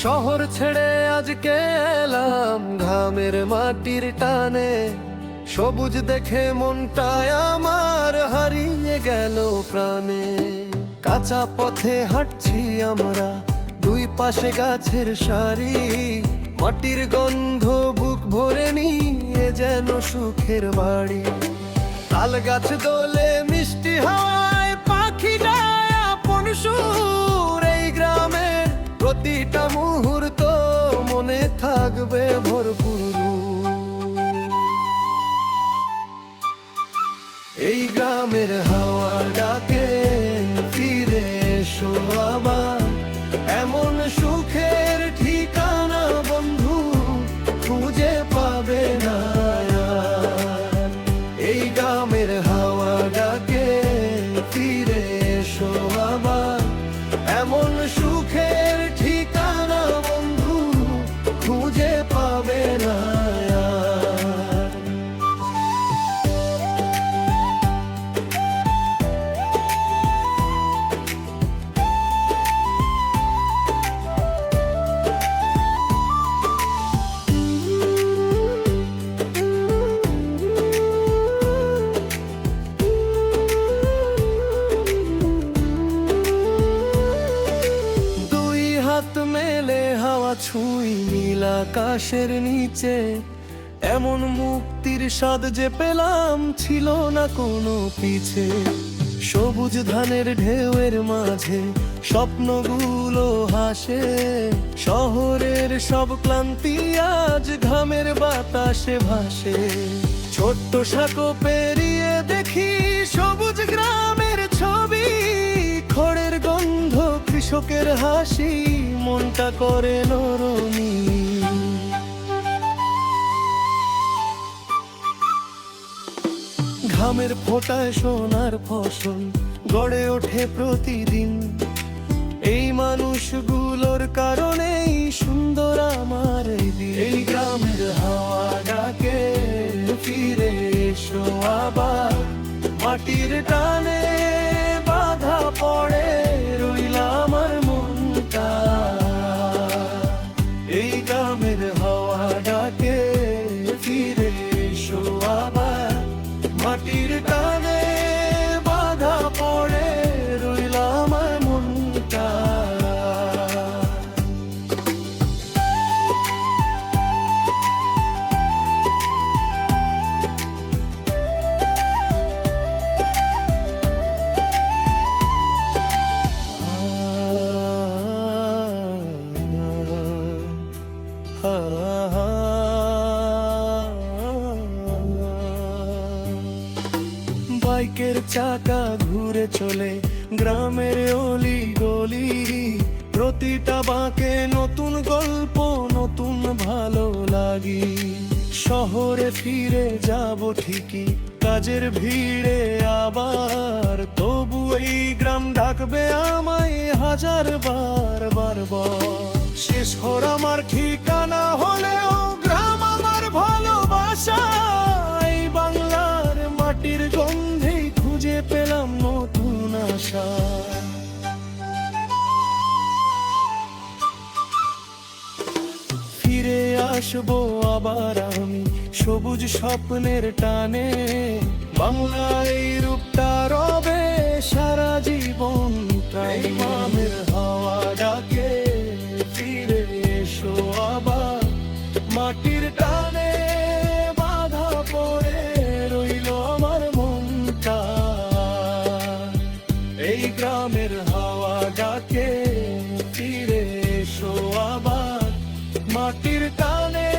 শহর ছেড়ে আজকে এলাম ঘামের মাটির টানে, সবুজ দেখে মনটায় আমার হারিয়ে গেল প্রাণে। কাঁচা পথে হাঁটছি আমরা, দুই পাশে গাছের সারি, মাটির গন্ধ বুক ভরে নিয়ে যেন সুখের বাড়ি। তাল গাছ দোলে মিষ্টি হাওয়ায় পাখি গায় আপন সুর, এই গ্রামের প্রতিটা মুহূর্ত মনে থাকবে ভরপুর। এই গ্রামের হাওয়া ডাকে ফিরে এসো আবার, এমন সুখের ঠিকানা বন্ধু খুঁজে পাবে না আর। এই গ্রামের হাওয়া ডাকে ফিরে এসো আবার, এমন সুখের ঠিকানা বন্ধু খুঁজে পাবে না আর। হাত মেলে হাওয়া ছুঁই নীল আকাশের নিচে, এমন মুক্তির স্বাদ যে পেলাম ছিল না কোনো পিছে। সবুজ ধানের ঢেউয়ের মাঝে স্বপ্নগুলো হাসে, শহরের সব ক্লান্তি আজ ঘামের বাতাসে ভাসে। ছোট্ট সাঁকো পেরিয়ে দেখি সবুজ গ্রামের ছবি, খড়ের গন্ধ কৃষকের হাসি মনটা করে নরমি। ঘামের ফোঁটায় সোনার ফসল গড়ে ওঠে প্রতিদিন, এই মানুষগুলোর কারণেই সুন্দর আমার এই দিন। এই গ্রামের হাওয়া ডাকে ফিরে এসো আবার, মাটির টানে বাধা পড়ে রইলা আমার মনটা। এই গ্রামের হাওয়া ডাকে ফিরে এসো আবার, মাটির টানে বাধা পড়ে রইলা আমার মনটা। বাইকের চাকা ঘুরে চলে গ্রামের অলি গলি, প্রতিটা বাঁকে নতুন গল্প নতুন ভালো লাগি। শহরে ফিরে যাব ঠিকই কাজের ভিড়ে আবার, তবু এই গ্রাম ডাকবে আমায় হাজার বার বার বার। শেষ হর আমার ঠিকানা হলেও গ্রাম আমার ভালোবাসা, এই বাংলার মাটির গন্ধে খুঁজে পেলাম নতুন আশা। ফিরে আসবো আবার আমি সবুজ স্বপ্নের টানে, বাংলার এই রূপটা রবে সারা জীবন। তাই গ্রামের হাওয়া ডাকে ফিরে এসো আবার, মাটির টানে বাধা পড়ে রইল আমার মনটা। এই গ্রামের হাওয়া ডাকে ফিরে এসো আবার, মাটির টানে